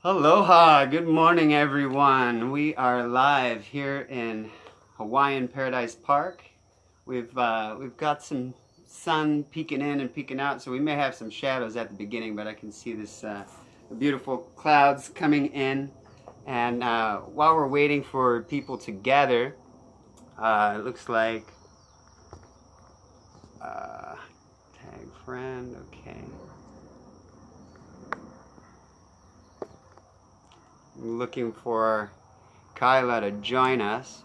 Aloha, good morning everyone. We are live here in Hawaiian Paradise Park. We've got some sun peeking in and peeking out, so we may have some shadows at the beginning, but I can see this beautiful clouds coming in. And while we're waiting for people to gather, it looks like tag friend, okay. Looking for Kyla to join us.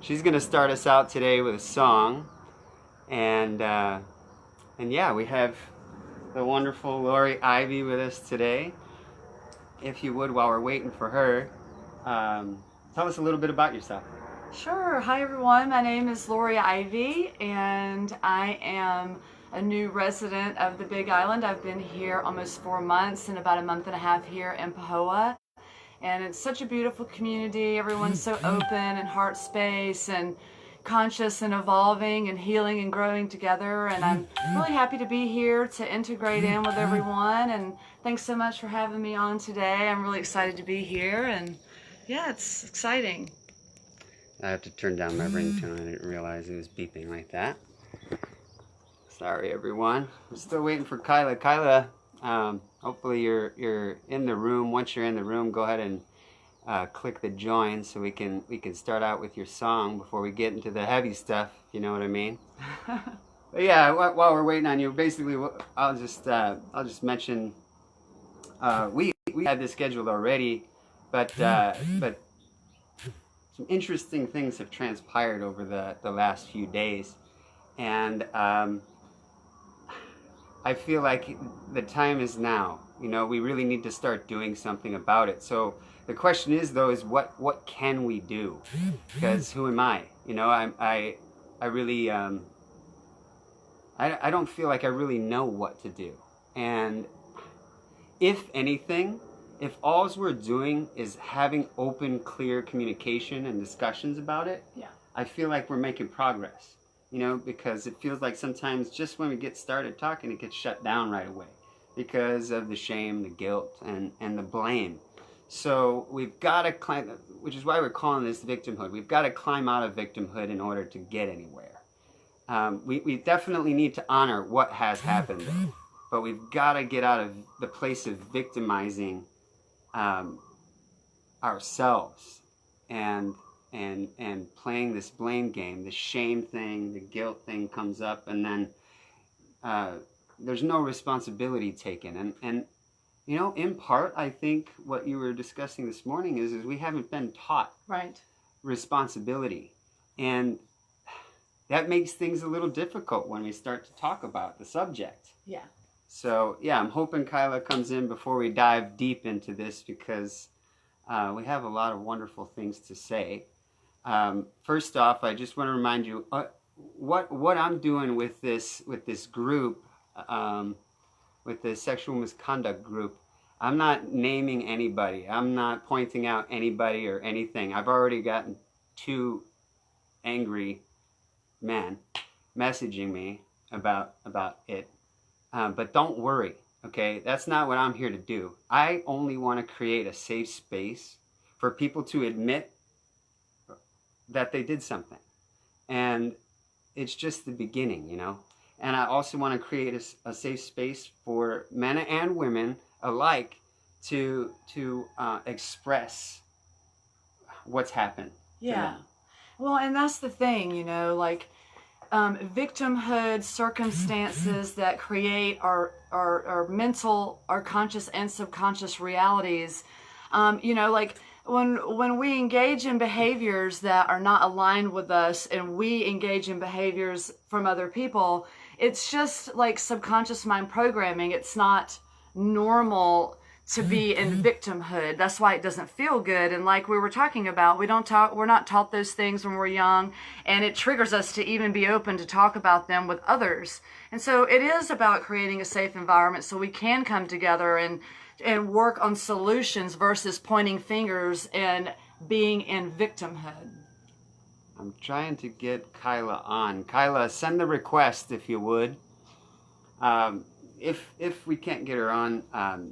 She's going to start us out today with a song, and yeah, we have the wonderful Lori Ivy with us today. If you would, while we're waiting for her, tell us a little bit about yourself. Sure. Hi everyone, my name is Lori Ivy and I am a new resident of the Big Island. I've been here almost 4 months and about a month and a half here in Pahoa. And it's such a beautiful community. Everyone's so open and heart space and conscious and evolving and healing and growing together. And I'm really happy to be here to integrate in with everyone. And thanks so much for having me on today. I'm really excited to be here. And yeah, it's exciting. I have to turn down my ringtone. I didn't realize it was beeping like that. Sorry everyone. We're still waiting for Kyla. Kyla, hopefully you're in the room. Once you're in the room, go ahead and click the join so we can start out with your song before we get into the heavy stuff. You know what I mean? But yeah, while we're waiting on you, basically, I'll just mention we had this scheduled already, but some interesting things have transpired over the last few days, and I feel like the time is now. You know, we really need to start doing something about it. So the question is, though, is what can we do? Because who am I? You know, I really I don't feel like I really know what to do. And if anything, if all we're doing is having open, clear communication and discussions about it, Yeah. I feel like we're making progress. You know, because it feels like sometimes just when we get started talking, it gets shut down right away because of the shame, the guilt, and the blame. So we've got to climb, which is why we're calling this victimhood. We've got to climb out of victimhood in order to get anywhere. We definitely need to honor what has happened, though. But we've got to get out of the place of victimizing ourselves and playing this blame game. The shame thing, the guilt thing comes up, and then there's no responsibility taken. And you know, in part, I think what you were discussing this morning is we haven't been taught responsibility, and that makes things a little difficult when we start to talk about the subject. Yeah. So yeah, I'm hoping Kyla comes in before we dive deep into this, because we have a lot of wonderful things to say. First off, I just want to remind you what I'm doing with this group, with the sexual misconduct group. I'm not naming anybody. I'm not pointing out anybody or anything. I've already gotten 2 angry men messaging me about it. But don't worry, okay? That's not what I'm here to do. I only want to create a safe space for people to admit that they did something. And it's just the beginning, you know? And I also want to create a safe space for men and women alike to express what's happened. Yeah. Well, and that's the thing, you know, like victimhood circumstances that create our mental, our conscious and subconscious realities. You know, like when we engage in behaviors that are not aligned with us and we engage in behaviors from other people, it's just like subconscious mind programming. It's not normal to be in victimhood. That's why it doesn't feel good. And like we were talking about, we're not taught those things when we're young, and it triggers us to even be open to talk about them with others. And so it is about creating a safe environment so we can come together and work on solutions versus pointing fingers and being in victimhood. I'm trying to get Kyla on. Kyla, send the request if you would. if we can't get her on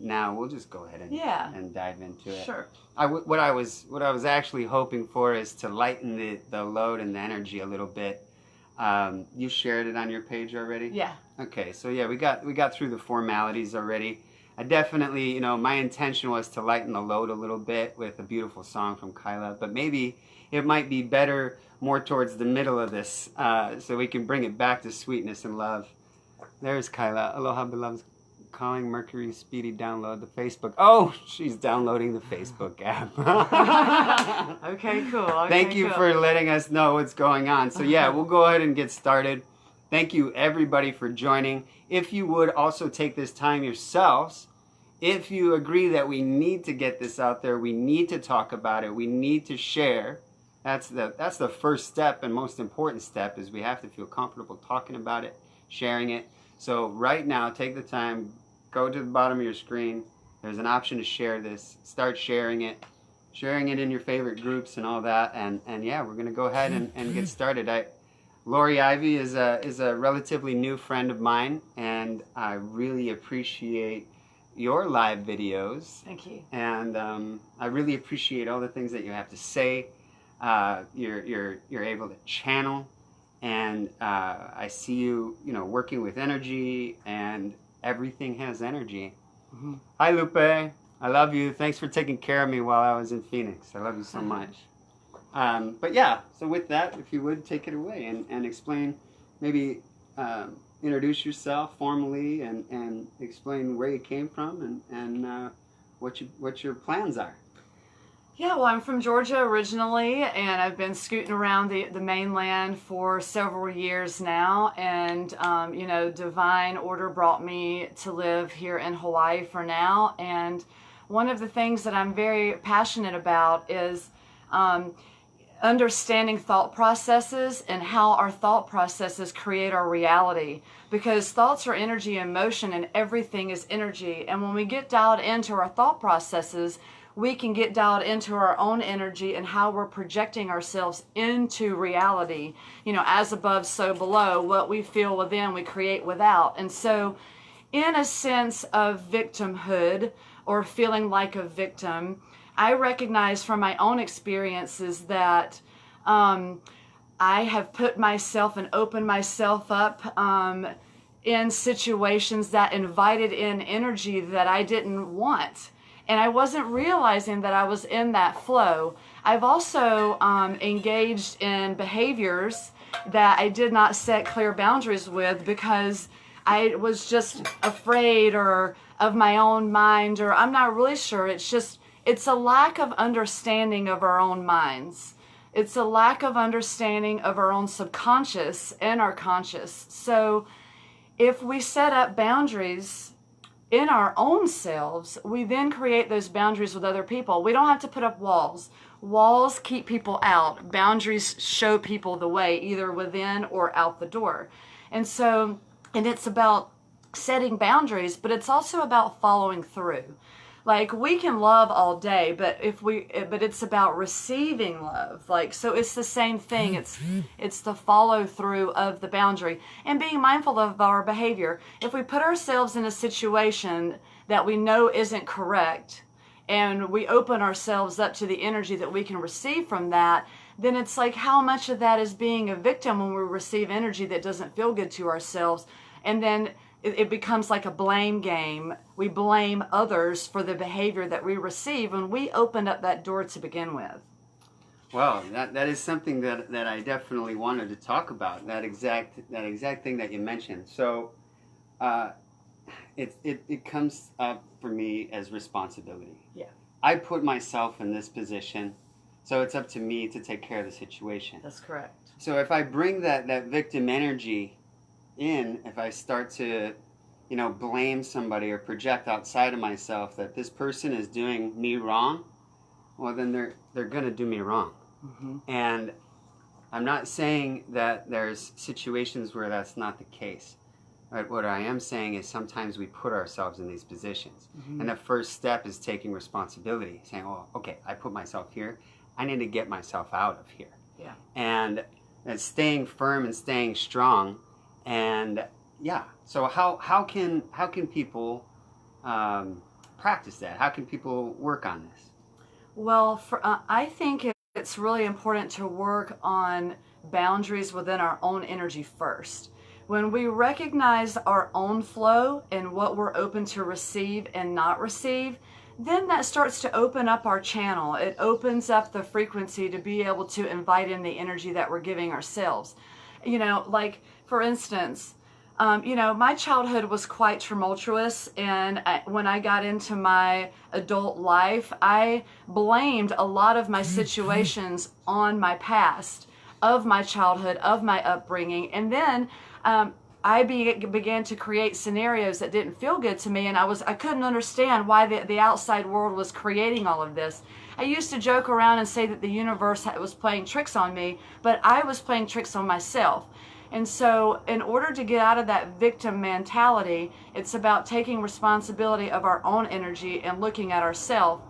now, we'll just go ahead and dive into it. Sure. What I was actually hoping for is to lighten the load and the energy a little bit. You shared it on your page already? Yeah. Okay, so yeah, we got through the formalities already. I definitely, my intention was to lighten the load a little bit with a beautiful song from Kyla, but maybe it might be better more towards the middle of this, so we can bring it back to sweetness and love. There's Kyla. Aloha, beloveds. Calling Mercury speedy download the Facebook. Oh, she's downloading the Facebook app. Okay, cool. Okay, Thank you for letting us know what's going on. So yeah, we'll go ahead and get started. Thank you everybody for joining. If you would also take this time yourselves, if you agree that we need to get this out there, we need to talk about it, we need to share. That's the first step and most important step, is we have to feel comfortable talking about it, sharing it. So right now, take the time, go to the bottom of your screen. There's an option to share this. Start sharing it in your favorite groups and all that. And yeah, we're gonna go ahead and get started. Lori Ivy is a relatively new friend of mine, and I really appreciate your live videos. Thank you. And I really appreciate all the things that you have to say. You're able to channel, and I see you working with energy, and everything has energy. Mm-hmm. Hi Lupe, I love you. Thanks for taking care of me while I was in Phoenix. I love you so much. But yeah, so with that, if you would take it away and explain, maybe introduce yourself formally and explain where you came from and what your plans are. Yeah, well, I'm from Georgia originally, and I've been scooting around the mainland for several years now. And, divine order brought me to live here in Hawaii for now. And one of the things that I'm very passionate about is understanding thought processes and how our thought processes create our reality. Because thoughts are energy and motion, and everything is energy. And when we get dialed into our thought processes, we can get dialed into our own energy and how we're projecting ourselves into reality. As above, so below. What we feel within, we create without. And so, in a sense of victimhood, or feeling like a victim, I recognize from my own experiences that I have put myself and opened myself up in situations that invited in energy that I didn't want. And I wasn't realizing that I was in that flow. I've also engaged in behaviors that I did not set clear boundaries with, because I was just afraid or of my own mind, or I'm not really sure. It's a lack of understanding of our own minds. It's a lack of understanding of our own subconscious and our conscious. So if we set up boundaries in our own selves, we then create those boundaries with other people. We don't have to put up walls. Walls keep people out. Boundaries show people the way, either within or out the door. And it's about setting boundaries, but it's also about following through. Like, we can love all day, but it's about receiving love. So it's the same thing. It's the follow through of the boundary and being mindful of our behavior. If we put ourselves in a situation that we know isn't correct, and we open ourselves up to the energy that we can receive from that, then it's like, how much of that is being a victim when we receive energy that doesn't feel good to ourselves? And then it becomes like a blame game. We blame others for the behavior that we receive when we opened up that door to begin with. Well, that is something that I definitely wanted to talk about, that exact thing that you mentioned. So it comes up for me as responsibility. Yeah. I put myself in this position, so it's up to me to take care of the situation. That's correct. So if I bring that victim energy in, if I start to blame somebody or project outside of myself that this person is doing me wrong, well, then they're gonna do me wrong. Mm-hmm. And I'm not saying that there's situations where that's not the case, but what I am saying is sometimes we put ourselves in these positions. Mm-hmm. And the first step is taking responsibility, saying, oh, okay, I put myself here, I need to get myself out of here. Yeah. And staying firm and staying strong. And yeah. So how can people practice that? How can people work on this? Well, I think it's really important to work on boundaries within our own energy first. When we recognize our own flow and what we're open to receive and not receive, then that starts to open up our channel. It opens up the frequency to be able to invite in the energy that we're giving ourselves. Like for instance, my childhood was quite tumultuous, and when I got into my adult life, I blamed a lot of my situations on my past, of my childhood, of my upbringing, and then I began to create scenarios that didn't feel good to me, and I couldn't understand why the outside world was creating all of this. I used to joke around and say that the universe was playing tricks on me, but I was playing tricks on myself. And so in order to get out of that victim mentality, it's about taking responsibility of our own energy and looking at ourselves.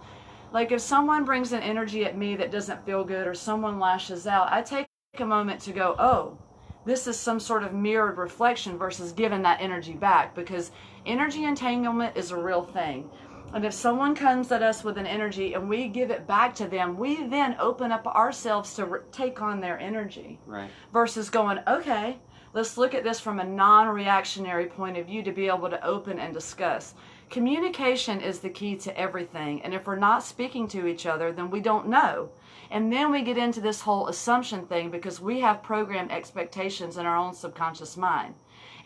Like if someone brings an energy at me that doesn't feel good, or someone lashes out, I take a moment to go, oh, this is some sort of mirrored reflection, versus giving that energy back, because energy entanglement is a real thing. And if someone comes at us with an energy and we give it back to them, we then open up ourselves to take on their energy. Right. Versus going, okay, let's look at this from a non-reactionary point of view to be able to open and discuss. Communication is the key to everything. And if we're not speaking to each other, then we don't know. And then we get into this whole assumption thing, because we have programmed expectations in our own subconscious mind.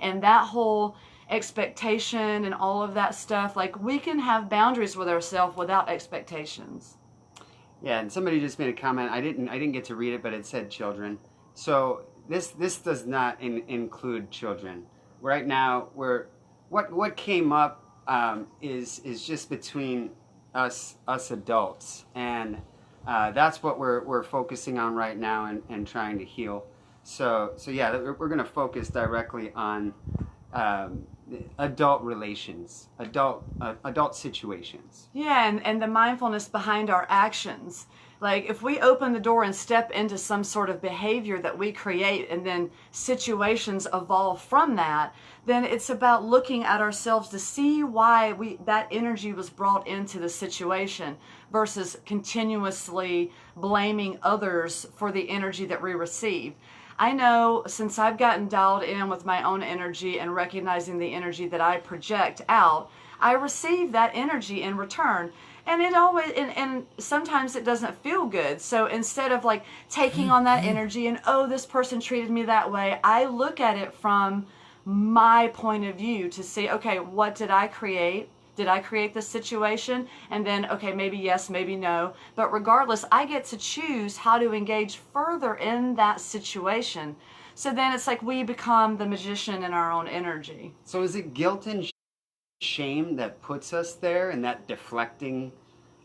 And that whole expectation and all of that stuff, like we can have boundaries with ourselves without expectations. Yeah, and somebody just made a comment. I didn't get to read it, but it said children. So this does not include children. Right now, what came up is just between us adults, and that's what we're focusing on right now and trying to heal. So yeah, we're going to focus directly on adult relations, adult situations. Yeah, and the mindfulness behind our actions. Like if we open the door and step into some sort of behavior that we create, and then situations evolve from that, then it's about looking at ourselves to see why that energy was brought into the situation, versus continuously blaming others for the energy that we receive. I know since I've gotten dialed in with my own energy and recognizing the energy that I project out, I receive that energy in return. And it always, and sometimes it doesn't feel good. So instead of like taking on that energy and, oh, this person treated me that way, I look at it from my point of view to see, okay, what did I create? Did I create this situation? And then, okay, maybe yes, maybe no. But regardless, I get to choose how to engage further in that situation. So then it's like we become the magician in our own energy. So is it guilt and shame that puts us there, and that deflecting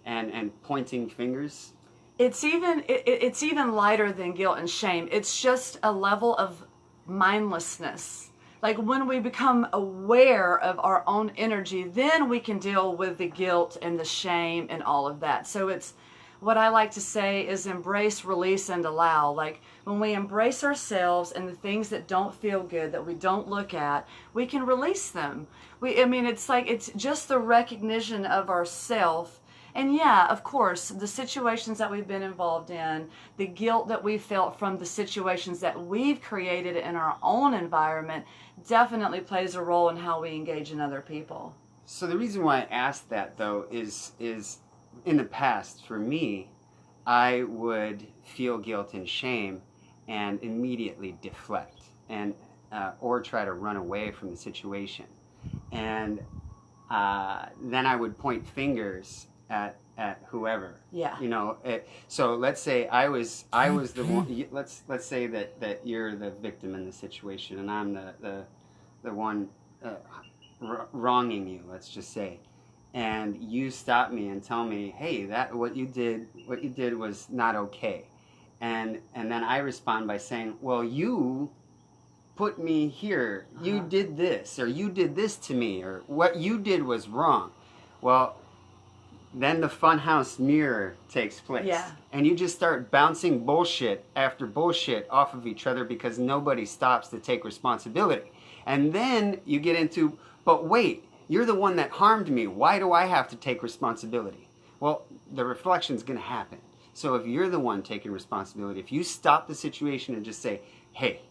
and pointing fingers? It's even lighter than guilt and shame. It's just a level of mindlessness. Like when we become aware of our own energy, then we can deal with the guilt and the shame and all of that. So it's what I like to say is embrace, release, and allow. Like when we embrace ourselves and the things that don't feel good, that we don't look at, we can release them. It's like it's just the recognition of ourself. And yeah, of course, the situations that we've been involved in, the guilt that we felt from the situations that we've created in our own environment definitely plays a role in how we engage in other people. So the reason why I asked that, though, is in the past, for me, I would feel guilt and shame and immediately deflect and or try to run away from the situation. And then I would point fingers at whoever. Yeah. So let's say I was the one. Let's say that you're the victim in the situation, and I'm the one wronging you. Let's just say, and you stop me and tell me, hey, that what you did was not okay, and then I respond by saying, well, you put me here. You did this, or you did this to me, or what you did was wrong. Well, then the funhouse mirror takes place. Yeah. And you just start bouncing bullshit after bullshit off of each other because nobody stops to take responsibility. And then you get into, but wait, you're the one that harmed me. Why do I have to take responsibility? Well, the reflection's going to happen. So if you're the one taking responsibility, if you stop the situation and just say, hey,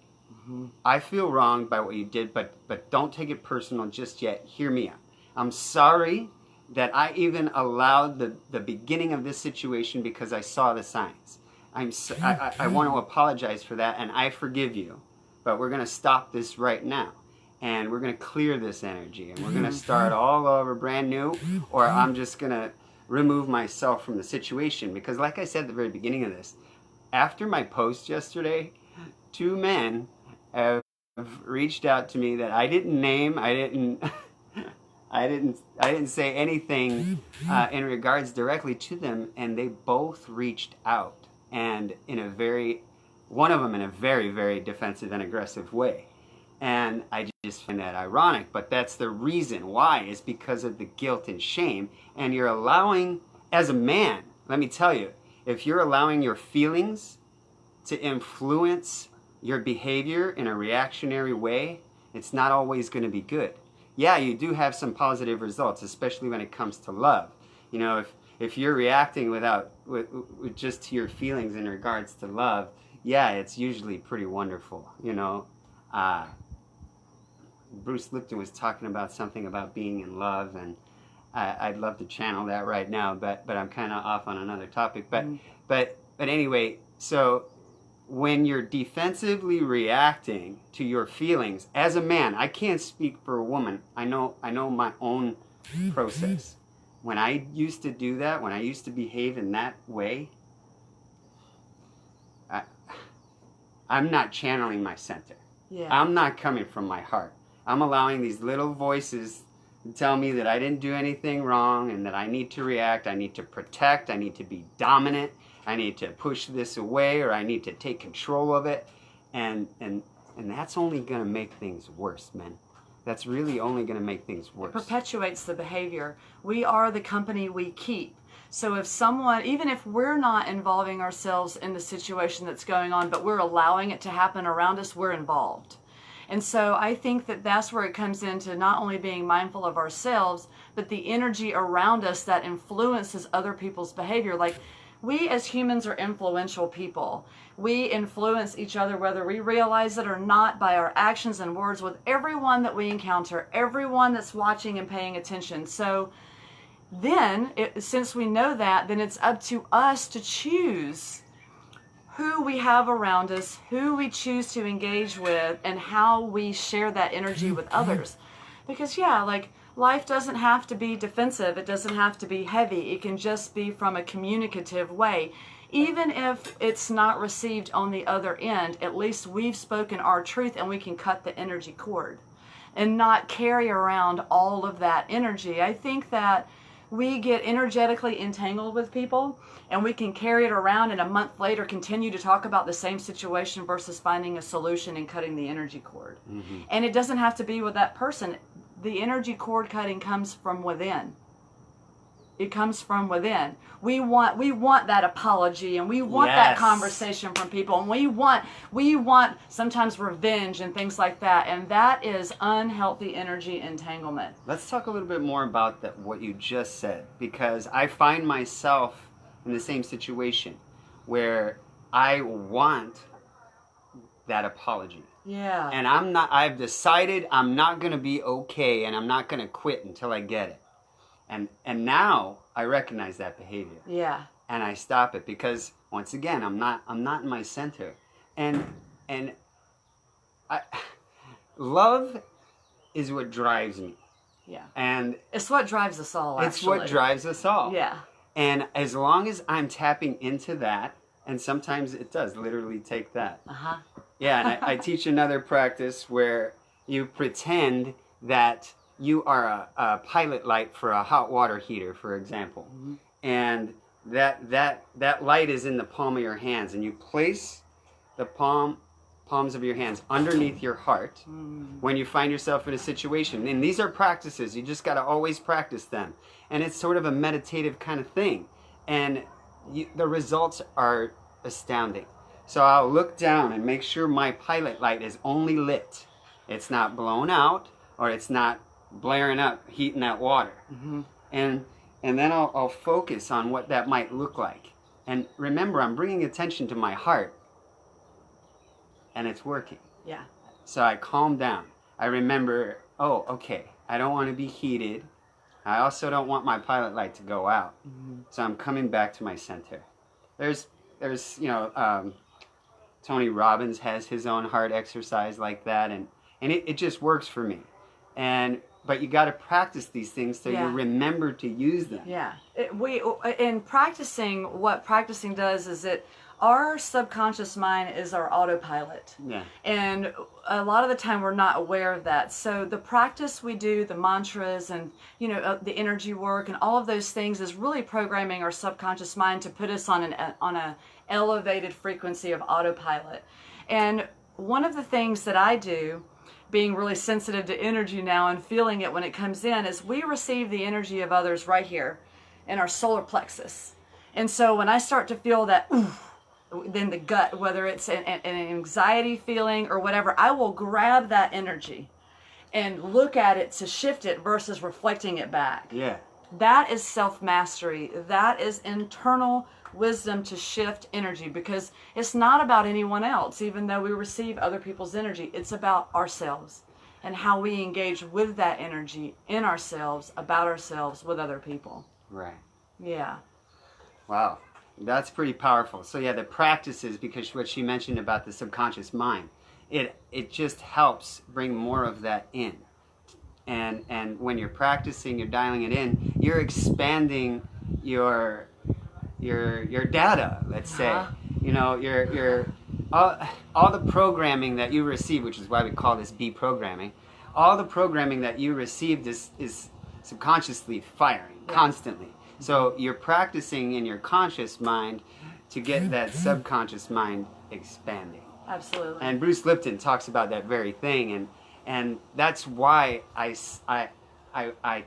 I feel wronged by what you did, but don't take it personal just yet. Hear me out. I'm sorry that I even allowed the beginning of this situation because I saw the signs. I want to apologize for that, and I forgive you. But we're going to stop this right now. And we're going to clear this energy. And we're going to start all over brand new. Or I'm just going to remove myself from the situation. Because like I said at the very beginning of this, after my post yesterday, 2 men have reached out to me that I didn't name. I didn't say anything in regards directly to them, and they both reached out, and one of them in a very, very defensive and aggressive way. And I just find that ironic, but that's the reason why, is because of the guilt and shame. And you're allowing, as a man, let me tell you, if you're allowing your feelings to influence your behavior in a reactionary way, it's not always going to be good. Yeah, you do have some positive results, especially when it comes to love. You know, if you're reacting with just to your feelings in regards to love, yeah, it's usually pretty wonderful. You know, Bruce Lipton was talking about something about being in love, and I'd love to channel that right now, but I'm kind of off on another topic. But anyway, so when you're defensively reacting to your feelings as a man, I can't speak for a woman. I know my own process. When I used to do that, when I used to behave in that way, I'm not channeling my center. Yeah. I'm not coming from my heart. I'm allowing these little voices to tell me that I didn't do anything wrong and that I need to react, I need to protect, I need to be dominant, I need to push this away, or I need to take control of it. And that's only going to make things worse, man. That's really only going to make things worse. It perpetuates the behavior. We are the company we keep. So if someone, even if we're not involving ourselves in the situation that's going on, but we're allowing it to happen around us, we're involved. And so I think that that's where it comes into not only being mindful of ourselves, but the energy around us that influences other people's behavior. Like, we as humans are influential people. We influence each other whether we realize it or not by our actions and words with everyone that we encounter, everyone that's watching and paying attention. So then, since we know that, then it's up to us to choose who we have around us, who we choose to engage with, and how we share that energy with others. Because yeah, like, life doesn't have to be defensive. It doesn't have to be heavy. It can just be from a communicative way. Even if it's not received on the other end, at least we've spoken our truth and we can cut the energy cord and not carry around all of that energy. I think that we get energetically entangled with people and we can carry it around and a month later continue to talk about the same situation versus finding a solution and cutting the energy cord. Mm-hmm. And it doesn't have to be with that person. The energy cord cutting comes from within. It comes from within. We want that apology, and we want that conversation from people, and we want sometimes revenge and things like that, and that is unhealthy energy entanglement. Let's talk a little bit more about what you just said, because I find myself in the same situation where I want that apology. Yeah. And I've decided I'm not going to be okay, and I'm not going to quit until I get it. And now I recognize that behavior. Yeah. And I stop it because once again, I'm not in my center. And love is what drives me. Yeah. And it's what drives us all, actually. It's what drives us all. Yeah. And as long as I'm tapping into that, and sometimes it does literally take that. Uh-huh. Yeah, and I teach another practice where you pretend that you are a pilot light for a hot water heater, for example. Mm-hmm. And that light is in the palm of your hands, and you place the palms of your hands underneath your heart when you find yourself in a situation. And these are practices. You just got to always practice them. And it's sort of a meditative kind of thing. And the results are astounding. So I'll look down and make sure my pilot light is only lit. It's not blown out, or it's not blaring up, heating that water. Mm-hmm. And then I'll focus on what that might look like. And remember, I'm bringing attention to my heart, and it's working. Yeah. So I calm down. I remember, oh, okay, I don't want to be heated. I also don't want my pilot light to go out. Mm-hmm. So I'm coming back to my center. There's Tony Robbins has his own heart exercise like that, and it just works for me. But you got to practice these things so you remember to use them. Yeah. In practicing, what practicing does is our subconscious mind is our autopilot. Yeah. And a lot of the time we're not aware of that. So the practice we do, the mantras and, the energy work and all of those things is really programming our subconscious mind to put us on a elevated frequency of autopilot. And one of the things that I do, being really sensitive to energy now and feeling it when it comes in, is we receive the energy of others right here in our solar plexus. And so when I start to feel that, then the gut, whether it's an anxiety feeling or whatever, I will grab that energy and look at it to shift it versus reflecting it back. Yeah. That is self-mastery. That is internal wisdom to shift energy, because it's not about anyone else, even though we receive other people's energy. It's about ourselves and how we engage with that energy in ourselves, about ourselves, with other people. Right. Yeah. Wow. That's pretty powerful. So yeah, the practices, because what she mentioned about the subconscious mind, it just helps bring more of that in. And when you're practicing, you're dialing it in, you're expanding your data, let's say. Your all the programming that you receive, which is why we call this B programming, all the programming that you received is subconsciously firing constantly. So you're practicing in your conscious mind to get that subconscious mind expanding. Absolutely. And Bruce Lipton talks about that very thing, and that's why I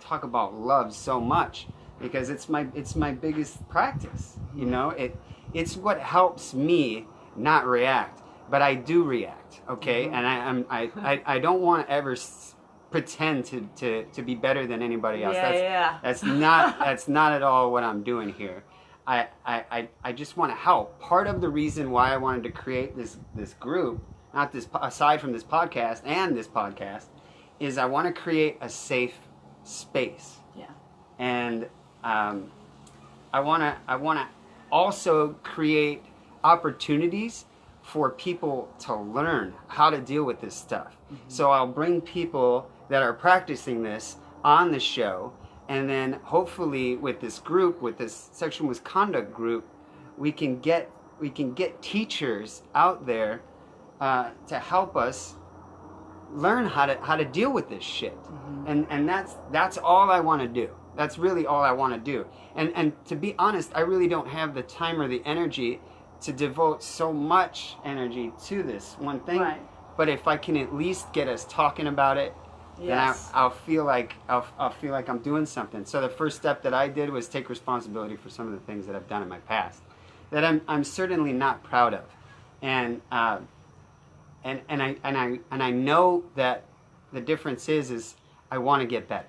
talk about love so much, because it's my biggest practice. It's what helps me not react, but I do react. Okay, and I don't want to ever pretend to be better than anybody else. That's not at all what I'm doing here. I just want to help. Part of the reason why I wanted to create this group, aside from this podcast and this podcast, is I want to create a safe space. Yeah. And I want to also create opportunities for people to learn how to deal with this stuff. Mm-hmm. So I'll bring people that are practicing this on the show, and then hopefully with this group, with this sexual misconduct group, we can get teachers out there to help us learn how to deal with this shit. Mm-hmm. And that's all I want to do. That's really all I want to do. And to be honest, I really don't have the time or the energy to devote so much energy to this one thing. Right. But if I can at least get us talking about it, then I'll feel like I'm doing something. So the first step that I did was take responsibility for some of the things that I've done in my past that I'm certainly not proud of, and I know that the difference is I want to get better.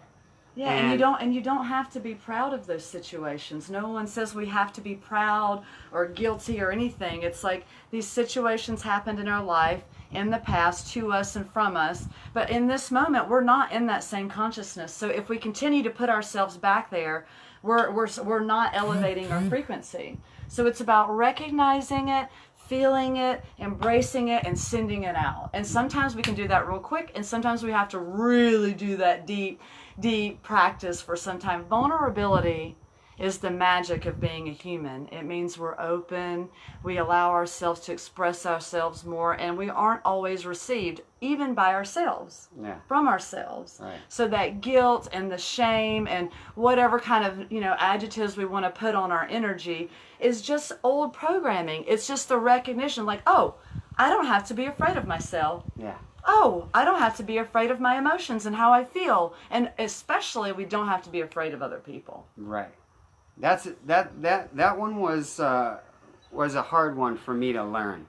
Yeah, and you don't have to be proud of those situations. No one says we have to be proud or guilty or anything. It's like these situations happened in our life in the past, to us and from us, but in this moment we're not in that same consciousness. So if we continue to put ourselves back there, we're not elevating our frequency. So it's about recognizing it, feeling it, embracing it, and sending it out. And sometimes we can do that real quick, and sometimes we have to really do that deep practice for some time. Vulnerability is the magic of being a human. It means we're open, we allow ourselves to express ourselves more, and we aren't always received, even by ourselves, from ourselves. Right. So that guilt and the shame and whatever kind of adjectives we want to put on our energy is just old programming. It's just the recognition, like, oh, I don't have to be afraid of myself. Yeah. Oh, I don't have to be afraid of my emotions and how I feel. And especially, we don't have to be afraid of other people. Right. That one was a hard one for me to learn.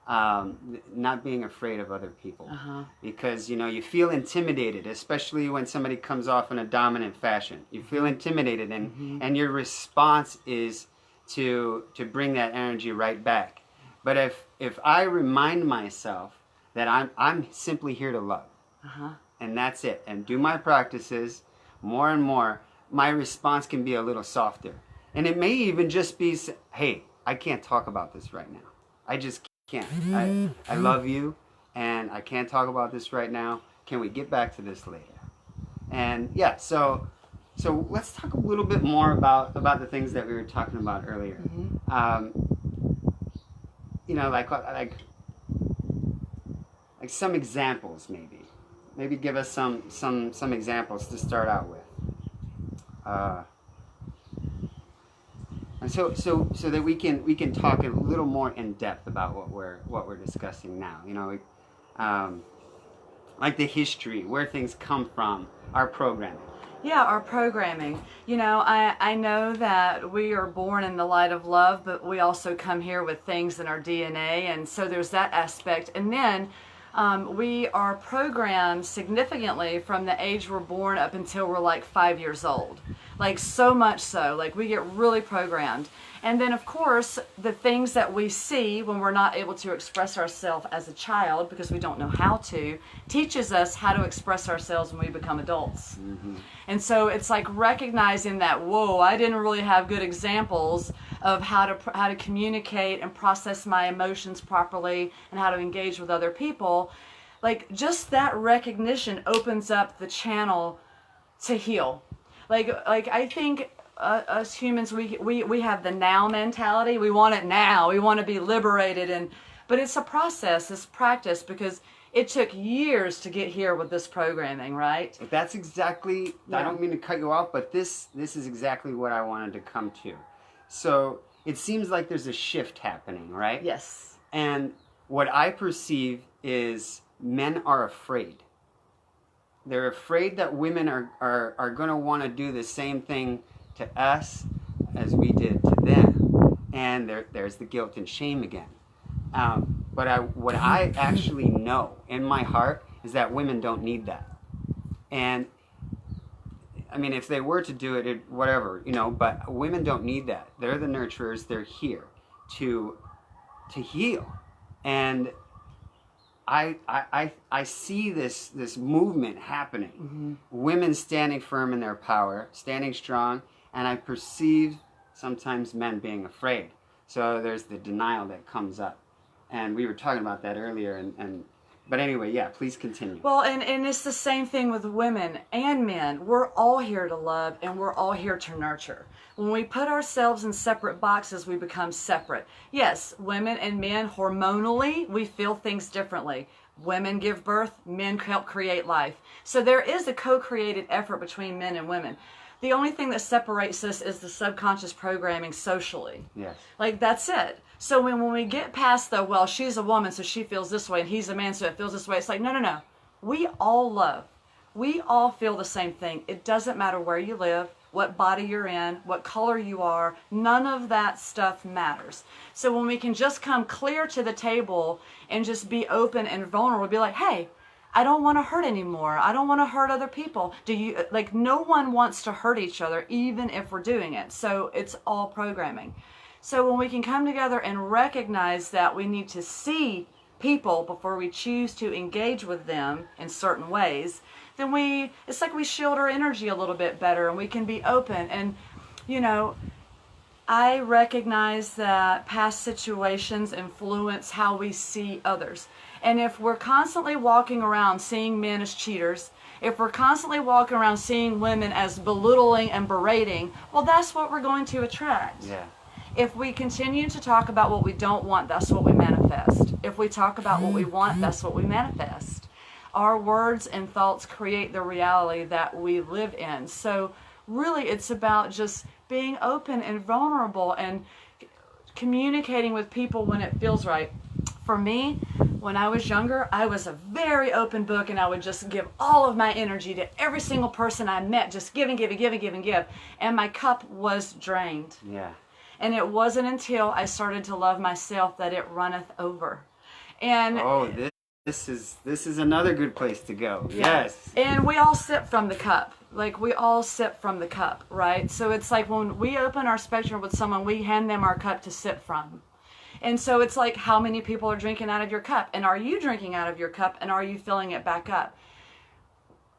not being afraid of other people. Uh-huh. Because, you know, you feel intimidated, especially when somebody comes off in a dominant fashion. You feel intimidated, and your response is to bring that energy right back. But if I remind myself that I'm simply here to love, and that's it, and do my practices more and more, my response can be a little softer. And it may even just be, hey, I can't talk about this right now. I just can't. I love you, and I can't talk about this right now. Can we get back to this later? And yeah, so let's talk a little bit more about the things that we were talking about earlier. You know, like some examples, maybe. Maybe give us some examples to start out with. And so that we can talk a little more in depth about what we're discussing now. You know, like the history, where things come from, our programming. Yeah, our programming. You know, I know that we are born in the light of love, but we also come here with things in our DNA, and so there's that aspect. And then we are programmed significantly from the age we're born up until we're like 5 years old. Like, so much so. Like, we get really programmed. And then, of course, the things that we see when we're not able to express ourselves as a child because we don't know how to, teaches us how to express ourselves when we become adults. And so it's like recognizing that, whoa, I didn't really have good examples of how to communicate and process my emotions properly and how to engage with other people. Like, just that recognition opens up the channel to heal. Like I think us humans, we have the now mentality. We want it now. We want to be liberated, but it's a process, it's practice, because it took years to get here with this programming, right? That's exactly, Yeah. I don't mean to cut you off, but this is exactly what I wanted to come to. So it seems like there's a shift happening, right? Yes. And what I perceive is men are afraid. They're afraid that women are going to want to do the same thing to us as we did to them. And there's the guilt and shame again. But what I actually know in my heart is that women don't need that. And I mean, if they were to do it, whatever, you know, but women don't need that. They're the nurturers. They're here to heal. And I see this movement happening. Women standing firm in their power, standing strong, and I perceive sometimes men being afraid. So there's the denial that comes up. And we were talking about that earlier, but anyway, yeah, please continue. Well, and it's the same thing with women and men. We're all here to love, and we're all here to nurture. When we put ourselves in separate boxes, we become separate. Yes, women and men, hormonally, we feel things differently. Women give birth, men help create life. So there is a co-created effort between men and women. The only thing that separates us is the subconscious programming socially. Yes. Like, that's it. So when we get past the, well, she's a woman, so she feels this way, and he's a man, so it feels this way, it's like, no. We all love. We all feel the same thing. It doesn't matter where you live, what body you're in, what color you are. None of that stuff matters. So when we can just come clear to the table and just be open and vulnerable, be like, hey, I don't want to hurt anymore. I don't want to hurt other people. No one wants to hurt each other, even if we're doing it. So it's all programming. So when we can come together and recognize that we need to see people before we choose to engage with them in certain ways, then it's like we shield our energy a little bit better, and we can be open. And, you know, I recognize that past situations influence how we see others. And if we're constantly walking around seeing men as cheaters, if we're constantly walking around seeing women as belittling and berating, well, that's what we're going to attract. Yeah. If we continue to talk about what we don't want, that's what we manifest. If we talk about what we want, that's what we manifest. Our words and thoughts create the reality that we live in. So really, it's about just being open and vulnerable and communicating with people when it feels right. For me, when I was younger, I was a very open book, and I would just give all of my energy to every single person I met, just give and give and give and give and give. And my cup was drained. Yeah. And it wasn't until I started to love myself that it runneth over. And Oh, this is another good place to go. yeah. Yes. And we all sip from the cup. Like, we all sip from the cup, right? So it's like when we open our spectrum with someone, we hand them our cup to sip from. And so it's like, how many people are drinking out of your cup? And are you drinking out of your cup? And are you filling it back up?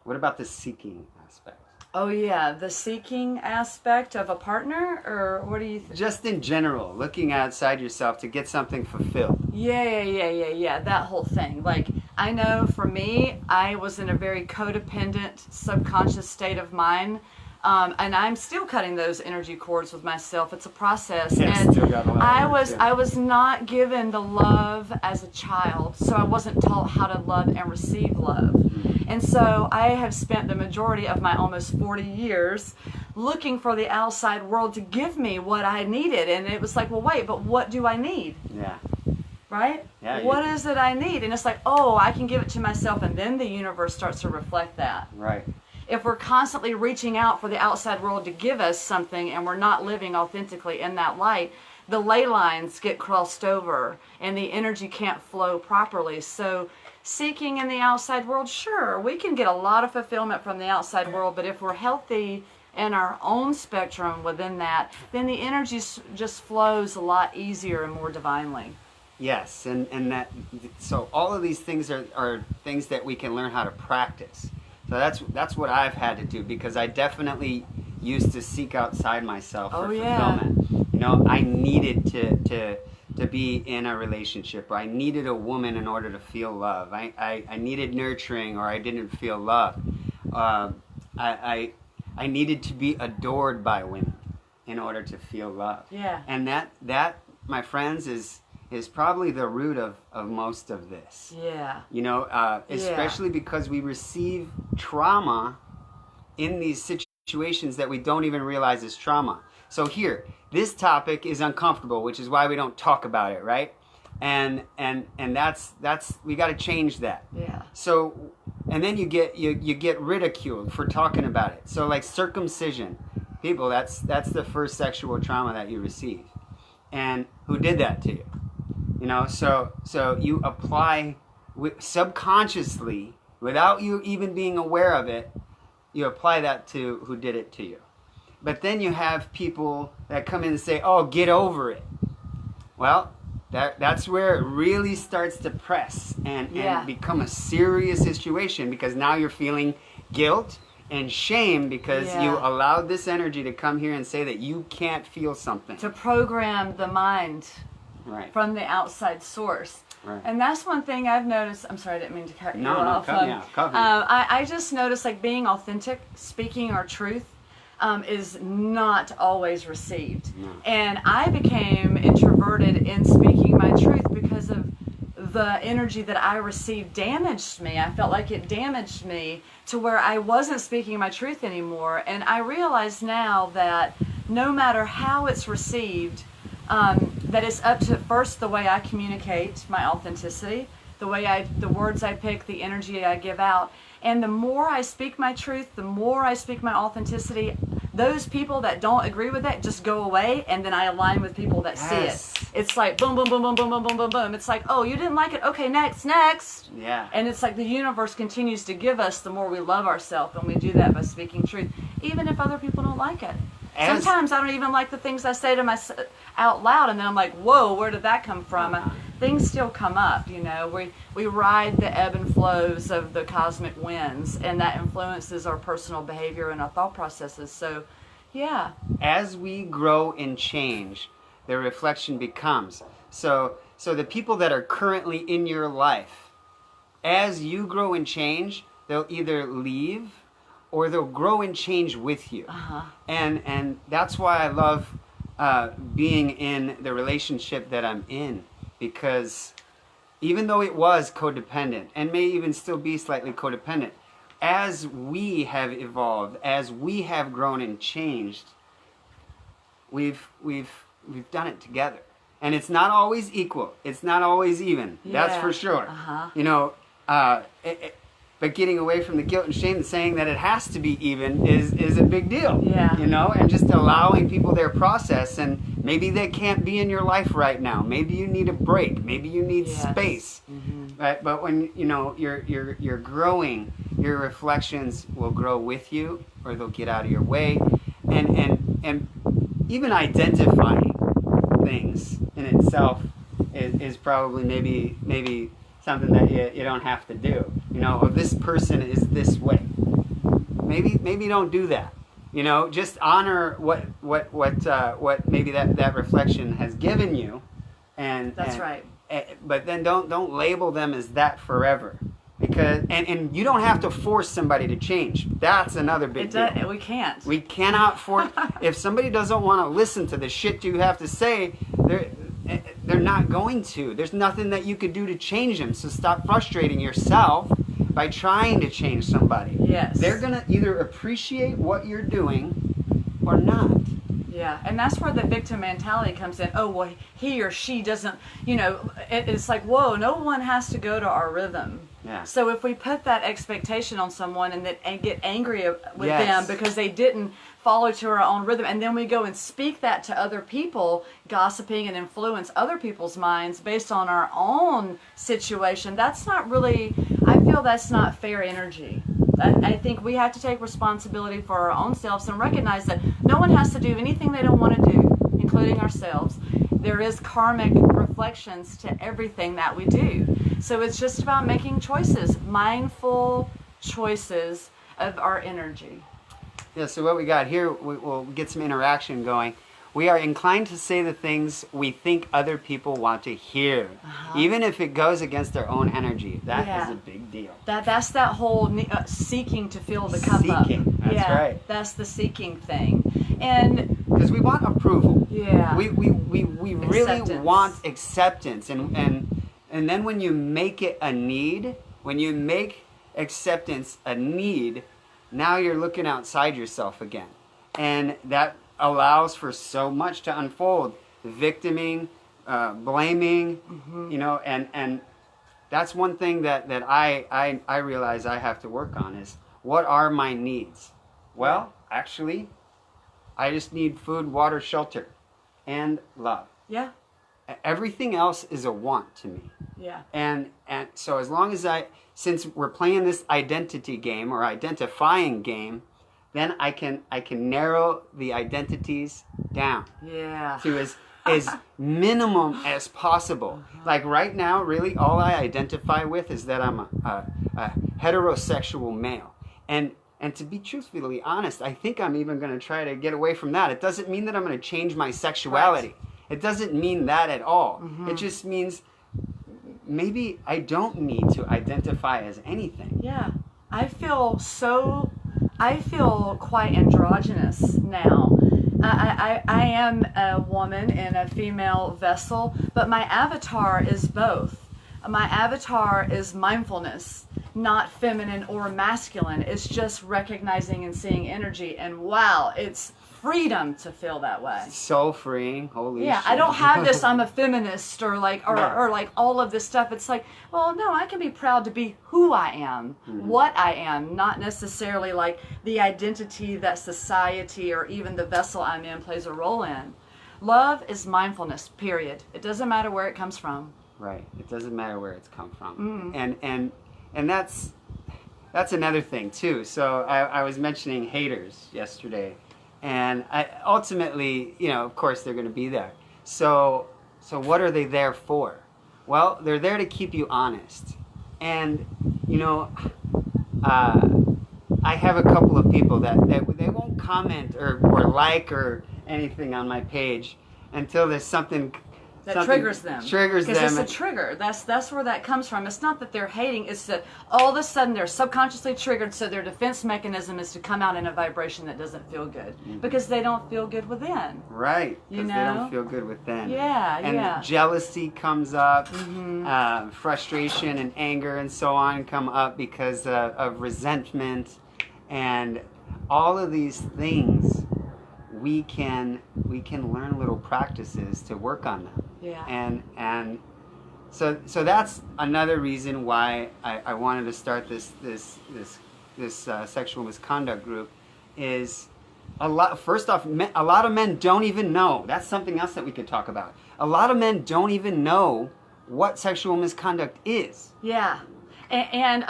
What about the seeking aspect? Oh, yeah. The seeking aspect of a partner? Or what do you think? Just in general, looking outside yourself to get something fulfilled. Yeah. That whole thing. Like, I know for me, I was in a very codependent, subconscious state of mind. And I'm still cutting those energy cords with myself. It's a process. Yeah, and still got a lot of work, too. I was not given the love as a child, so I wasn't taught how to love and receive love. And so I have spent the majority of my almost 40 years looking for the outside world to give me what I needed. And it was like, well, wait, but what do I need? Yeah. Right? Yeah, What is it I need? And it's like, oh, I can give it to myself, and then the universe starts to reflect that. Right. If we're constantly reaching out for the outside world to give us something and we're not living authentically in that light, the ley lines get crossed over and the energy can't flow properly. So seeking in the outside world, sure, we can get a lot of fulfillment from the outside world, but if we're healthy in our own spectrum within that, then the energy just flows a lot easier and more divinely. Yes, and that, so all of these things are things that we can learn how to practice. So that's what I've had to do, because I definitely used to seek outside myself for fulfillment. You know, I needed to be in a relationship, or I needed a woman in order to feel love. I needed nurturing, or I didn't feel love. I needed to be adored by women in order to feel love. Yeah. And that, my friends, is probably the root of most of this. Yeah. You know, especially because we receive trauma in these situations that we don't even realize is trauma. So here, this topic is uncomfortable, which is why we don't talk about it, right? And that's we got to change that. Yeah. So, and then you get ridiculed for talking about it. So, like circumcision, people, that's the first sexual trauma that you receive. And who did that to you? You know, so you apply subconsciously, without you even being aware of it, you apply that to who did it to you. But then you have people that come in and say, oh, get over it. Well, that's where it really starts to press and become a serious situation, because now you're feeling guilt and shame because you allowed this energy to come here and say that you can't feel something. To program the mind. Right. From the outside source. Right. And that's one thing I've noticed. I'm sorry, I didn't mean to cut you off. Cover. I just noticed, like, being authentic, speaking our truth, is not always received. No. And I became introverted in speaking my truth because of the energy that I received damaged me. I felt like it damaged me to where I wasn't speaking my truth anymore. And I realize now that no matter how it's received, that it's up to first the way I communicate my authenticity, the words I pick, the energy I give out. And the more I speak my truth, the more I speak my authenticity, those people that don't agree with that just go away, and then I align with people that see it. It's like boom, boom, boom, boom, boom, boom, boom, boom, boom. It's like, oh, you didn't like it? Okay, next. Yeah. And it's like the universe continues to give us the more we love ourselves, and we do that by speaking truth, even if other people don't like it. Sometimes I don't even like the things I say to myself out loud, and then I'm like, whoa, where did that come from? Things still come up, you know. We ride the ebb and flows of the cosmic winds, and that influences our personal behavior and our thought processes. So, yeah. As we grow and change, the reflection becomes. So the people that are currently in your life, as you grow and change, they'll either leave or they'll grow and change with you. And that's why I love being in the relationship that I'm in, because even though it was codependent, and may even still be slightly codependent, as we have evolved, as we have grown and changed, we've done it together. And it's not always equal. It's not always even. Yeah. That's for sure. You know, but getting away from the guilt and shame and saying that it has to be even is a big deal. Yeah. You know, and just allowing people their process, and maybe they can't be in your life right now. Maybe you need a break. Maybe you need space. right? But when you're growing, your reflections will grow with you, or they'll get out of your way, and even identifying things in itself is probably maybe something that you don't have to do. Oh, this person is this way. Maybe don't do that. Just honor what maybe that reflection has given you, That's right. But then don't label them as that forever, because and you don't have to force somebody to change. That's another big deal. We can't. We cannot force. If somebody doesn't want to listen to the shit you have to say, they're not going to. There's nothing that you could do to change them. So stop frustrating yourself by trying to change somebody. Yes. They're going to either appreciate what you're doing or not. Yeah, and that's where the victim mentality comes in. Oh, well, he or she doesn't, it's like, whoa, no one has to go to our rhythm. Yeah. So if we put that expectation on someone and get angry with Yes. them because they didn't follow to our own rhythm, and then we go and speak that to other people, gossiping and influence other people's minds based on our own situation, that's not really, I feel that's not fair energy. I think we have to take responsibility for our own selves and recognize that no one has to do anything they don't want to do, including ourselves. There is karmic reflections to everything that we do. So it's just about making choices, mindful choices of our energy. Yeah, so what we got here, we'll get some interaction going. We are inclined to say the things we think other people want to hear, even if it goes against their own energy. That is a big deal. That's that whole seeking to fill the cup up. Seeking, that's right. That's the seeking thing. And because we want approval. Yeah. We really want acceptance. And then when you make it a need, when you make acceptance a need, now you're looking outside yourself again. And that allows for so much to unfold. Victiming, blaming, and that's one thing that I realize I have to work on is, what are my needs? Well, actually, I just need food, water, shelter, and love. Yeah. Everything else is a want to me. Yeah. And so as long as since we're playing this identity game or identifying game, then I can narrow the identities down. Yeah. To as minimum as possible. Like right now, really, all I identify with is that I'm a heterosexual male. And to be truthfully honest, I think I'm even going to try to get away from that. It doesn't mean that I'm going to change my sexuality. Right. It doesn't mean that at all. Mm-hmm. It just means maybe I don't need to identify as anything. Yeah. I feel quite androgynous now. I am a woman in a female vessel, but my avatar is both. My avatar is mindfulness, not feminine or masculine. It's just recognizing and seeing energy, and wow, it's freedom to feel that way. So freeing. Holy shit. I don't have this I'm a feminist or like all of this stuff. It's like, well, no, I can be proud to be who I am, what I am, not necessarily like the identity that society or even the vessel I'm in plays a role in. Love is mindfulness, period. It doesn't matter where it comes from. Right. It doesn't matter where it's come from. And that's another thing too. So I was mentioning haters yesterday. And ultimately, of course, they're going to be there. So what are they there for? Well, they're there to keep you honest. And, I have a couple of people that they won't comment or like or anything on my page until there's something that triggers them. Because it's a trigger. That's where that comes from. It's not that they're hating. It's that all of a sudden they're subconsciously triggered, so their defense mechanism is to come out in a vibration that doesn't feel good. Because they don't feel good within. Right. Because they don't feel good within. Yeah, and jealousy comes up. Frustration and anger and so on come up because of resentment. And all of these things, we can learn little practices to work on them. Yeah. And so that's another reason why I wanted to start this sexual misconduct group. Is first off, a lot of men don't even know. That's something else that we could talk about. A lot of men don't even know what sexual misconduct is. Yeah. And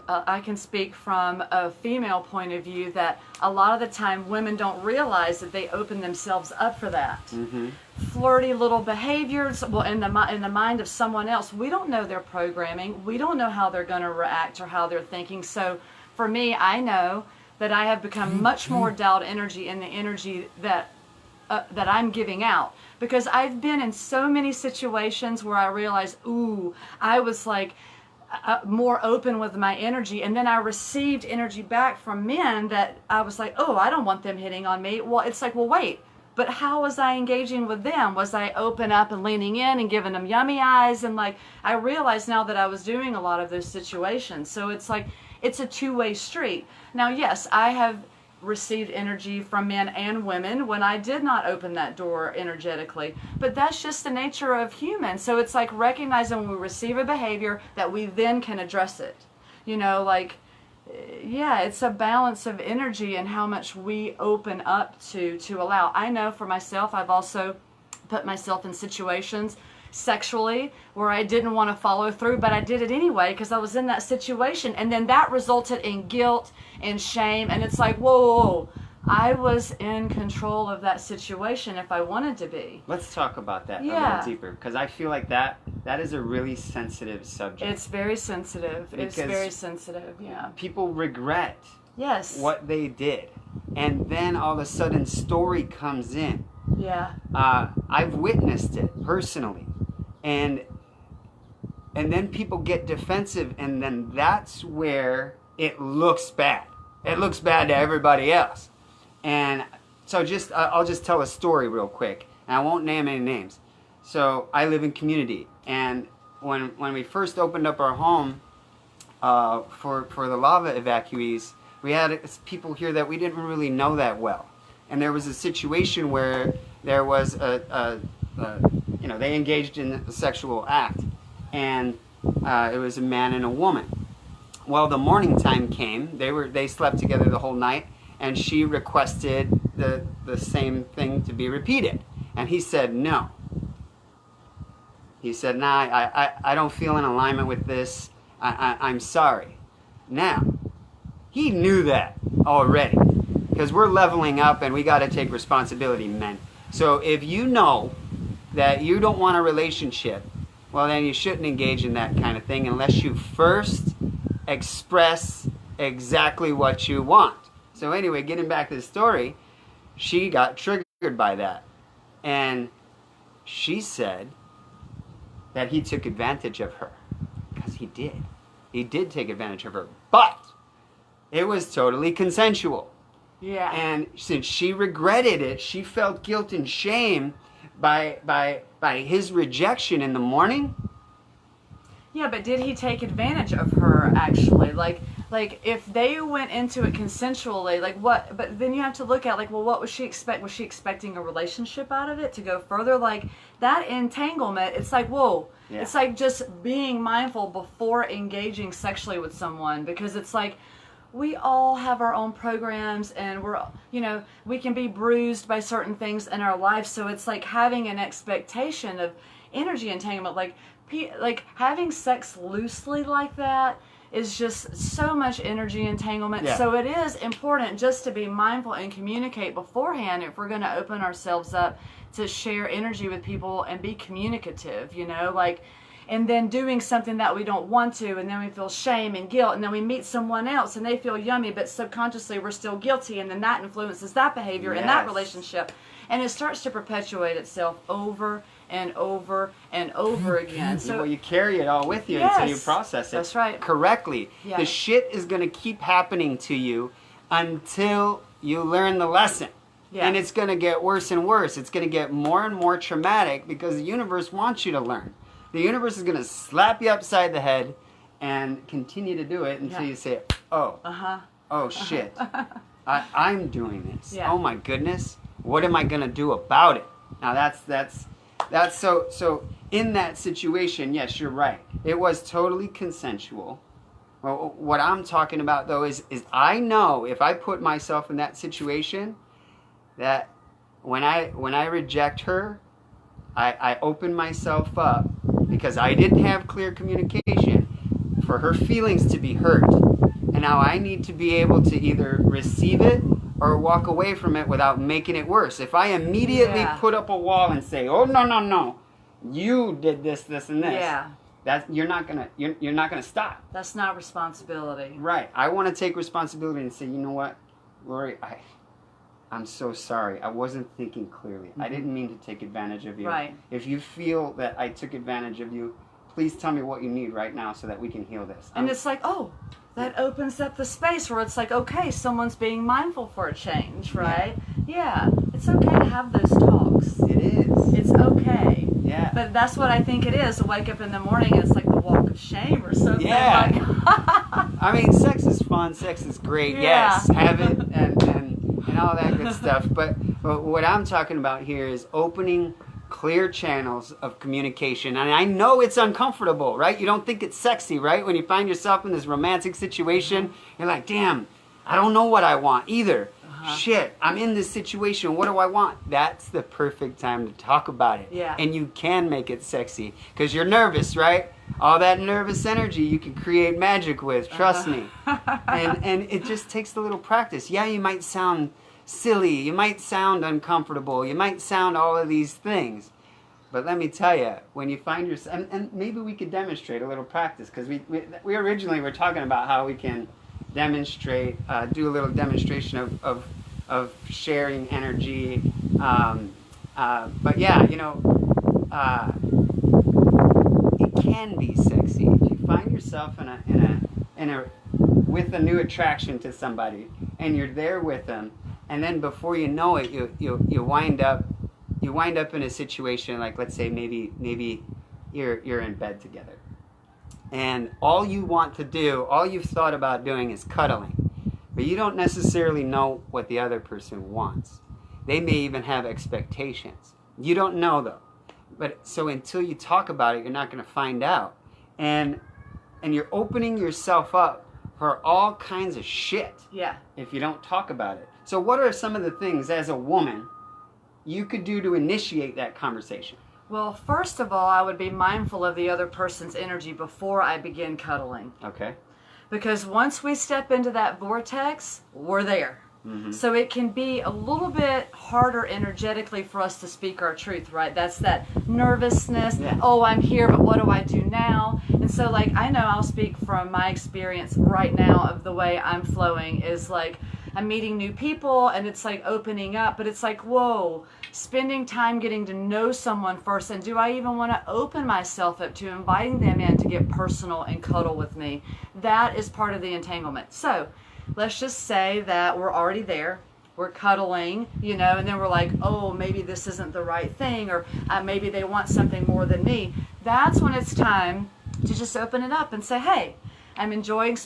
I can speak from a female point of view that a lot of the time women don't realize that they open themselves up for that. Mm-hmm. Flirty little behaviors, well, in the mind of someone else, we don't know their programming. We don't know how they're going to react or how they're thinking. So for me, I know that I have become much more dialed energy in the energy that I'm giving out, because I've been in so many situations where I realized, ooh, I was like more open with my energy, and then I received energy back from men that I was like, oh, I don't want them hitting on me. Well, it's like, well, wait, but how was I engaging with them? Was I open up and leaning in and giving them yummy eyes? And like, I realized now that I was doing a lot of those situations. So it's like, it's a two-way street. Now, yes, I have received energy from men and women when I did not open that door energetically, but that's just the nature of humans. So it's like recognizing when we receive a behavior that we then can address it. You know, like, yeah, it's a balance of energy and how much we open up to allow. I know for myself, I've also put myself in situations sexually where I didn't want to follow through, but I did it anyway because I was in that situation, and then that resulted in guilt and shame. And it's like, whoa, I was in control of that situation if I wanted to be. Let's talk about that a little deeper, because I feel like that is a really sensitive subject. It's very sensitive. It's very sensitive, yeah. People regret yes what they did, and then all of a sudden story comes in. Yeah. I've witnessed it personally. And then people get defensive, and then that's where it looks bad. It looks bad to everybody else. And so I'll just tell a story real quick, and I won't name any names. So I live in community, and when we first opened up our home for the lava evacuees, we had people here that we didn't really know that well. And there was a situation where there was they engaged in a sexual act, and it was a man and a woman. Well, the morning time came. They slept together the whole night, and she requested the same thing to be repeated, and he said no. He said, nah, I don't feel in alignment with this. I'm sorry. Now, he knew that already, because we're leveling up and we got to take responsibility, men. So if you know that you don't want a relationship, well, then you shouldn't engage in that kind of thing unless you first express exactly what you want. So anyway, getting back to the story, she got triggered by that. And she said that he took advantage of her. Because he did. He did take advantage of her. But it was totally consensual. Yeah. And since she regretted it, she felt guilt and shame by his rejection in the morning. Yeah, but did he take advantage of her actually? Like if they went into it consensually, like what? But then you have to look at like, well, what was she expect? Was she expecting a relationship out of it to go further? Like that entanglement, it's like, whoa. Yeah. It's like just being mindful before engaging sexually with someone, because it's like, we all have our own programs, and we can be bruised by certain things in our life. So it's like having an expectation of energy entanglement, like having sex loosely like that is just so much energy entanglement. Yeah. So it is important just to be mindful and communicate beforehand if we're going to open ourselves up to share energy with people and be communicative, and then doing something that we don't want to, and then we feel shame and guilt, and then we meet someone else and they feel yummy, but subconsciously we're still guilty, and then that influences that behavior in that relationship, and it starts to perpetuate itself over and over and over again. So you carry it all with you until you process it. That's right. Correctly. Yeah. The shit is going to keep happening to you until you learn the lesson. Yeah. And it's going to get worse and worse. It's going to get more and more traumatic because the universe wants you to learn. The universe is going to slap you upside the head and continue to do it until you say, oh, oh shit, I'm doing this. Yeah. Oh my goodness, what am I going to do about it? Now that's so in that situation, yes, you're right. It was totally consensual. Well, what I'm talking about though is I know if I put myself in that situation, that when I reject her, I open myself up because I didn't have clear communication, for her feelings to be hurt. And now I need to be able to either receive it or walk away from it without making it worse. If I immediately put up a wall and say, "Oh, no, you did this, this, and this," you're not gonna stop. That's not responsibility. Right. I want to take responsibility and say, "You know what, Lori, I'm so sorry. I wasn't thinking clearly. I didn't mean to take advantage of you. Right. If you feel that I took advantage of you, please tell me what you need right now so that we can heal this." And it's like, oh, that opens up the space where it's like, okay, someone's being mindful for a change, right? Yeah. It's okay to have those talks. It is. It's okay. Yeah. But that's what I think it is, to wake up in the morning and it's like the walk of shame or something. Yeah. Like, I mean, sex is fun. Sex is great. Yeah. Yes. Have it and all that good stuff. But what I'm talking about here is opening clear channels of communication. And I know it's uncomfortable, right? You don't think it's sexy, right? When you find yourself in this romantic situation, you're like, damn, I don't know what I want either. Shit, I'm in this situation. What do I want? That's the perfect time to talk about it. Yeah. And you can make it sexy because you're nervous, right? All that nervous energy you can create magic with, trust me. And it just takes a little practice. Yeah, you might sound silly, you might sound uncomfortable, you might sound all of these things, but let me tell you, when you find yourself, and maybe we could demonstrate a little practice, because we originally were talking about how we can demonstrate, do a little demonstration of sharing energy, but yeah, you know, it can be sexy if you find yourself in a with a new attraction to somebody, and you're there with them. And then before you know it, you wind up in a situation like, let's say maybe you're in bed together, and all you want to do, all you've thought about doing is cuddling, but you don't necessarily know what the other person wants. They may even have expectations. You don't know though. But so until you talk about it, you're not going to find out, and you're opening yourself up for all kinds of shit. yeah. If you don't talk about it. So what are some of the things as a woman you could do to initiate that conversation? Well, first of all, I would be mindful of the other person's energy before I begin cuddling. Okay. Because once we step into that vortex, we're there. So it can be a little bit harder energetically for us to speak our truth, right? That's that nervousness. Yeah. Oh, I'm here, but what do I do now? And so, like, I know I'll speak from my experience right now of the way I'm flowing is like, I'm meeting new people and it's like opening up, but it's like, whoa, spending time getting to know someone first. And do I even want to open myself up to inviting them in to get personal and cuddle with me? That is part of the entanglement. So let's just say that we're already there. We're cuddling, you know, and then we're like, oh, maybe this isn't the right thing, or maybe they want something more than me. That's when it's time to just open it up and say, hey, I'm enjoying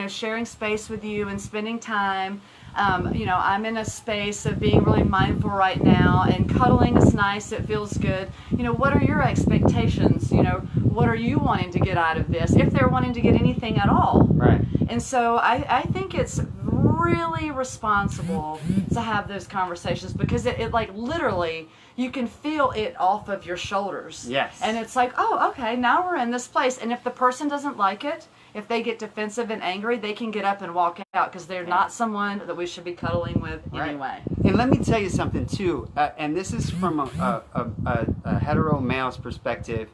sharing space with you and spending time. I'm in a space of being really mindful right now, and cuddling is nice. It feels good. You know, what are your expectations? You know, what are you wanting to get out of this? If they're wanting to get anything at all. Right. And so I think it's really responsible to have those conversations, because it like literally you can feel it off of your shoulders. Yes. And it's like, oh, okay, now we're in this place. And if the person doesn't like it, if they get defensive and angry, they can get up and walk out, because they're not someone that we should be cuddling with anyway. And let me tell you something too, and this is from a hetero male's perspective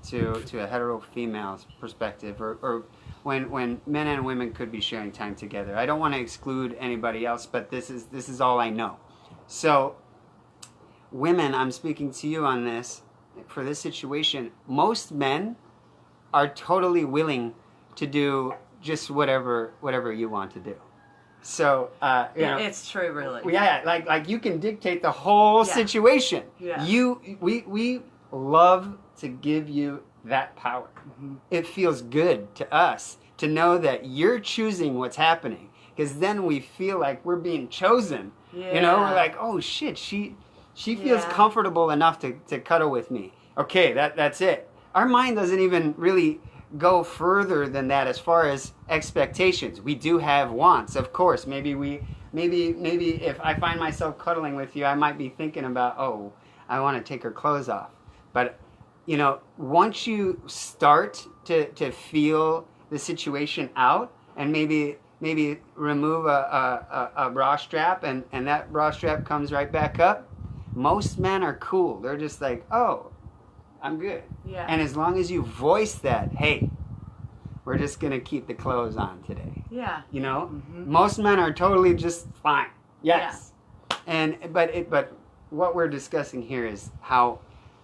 to a hetero female's perspective, or when men and women could be sharing time together. I don't want to exclude anybody else, but this is all I know. So women, I'm speaking to you on this, for this situation. Most men are totally willing to do just whatever you want to do. So it's true, really. Yeah, like you can dictate the whole situation. Yeah. We love to give you that power. It feels good to us to know that you're choosing what's happening, because then we feel like we're being chosen. Yeah. You know, we're like, oh shit, she feels comfortable enough to cuddle with me. Okay, that's it. Our mind doesn't even really go further than that as far as expectations. We do have wants, of course. Maybe if I find myself cuddling with you, I might be thinking about, oh, I want to take her clothes off. But once you start to feel the situation out, and maybe remove a bra strap, and that bra strap comes right back up, most men are cool. They're just like, oh, I'm good. Yeah. And as long as you voice that, hey, we're just going to keep the clothes on today. Yeah. Most men are totally just fine. Yes. Yeah. But what we're discussing here is how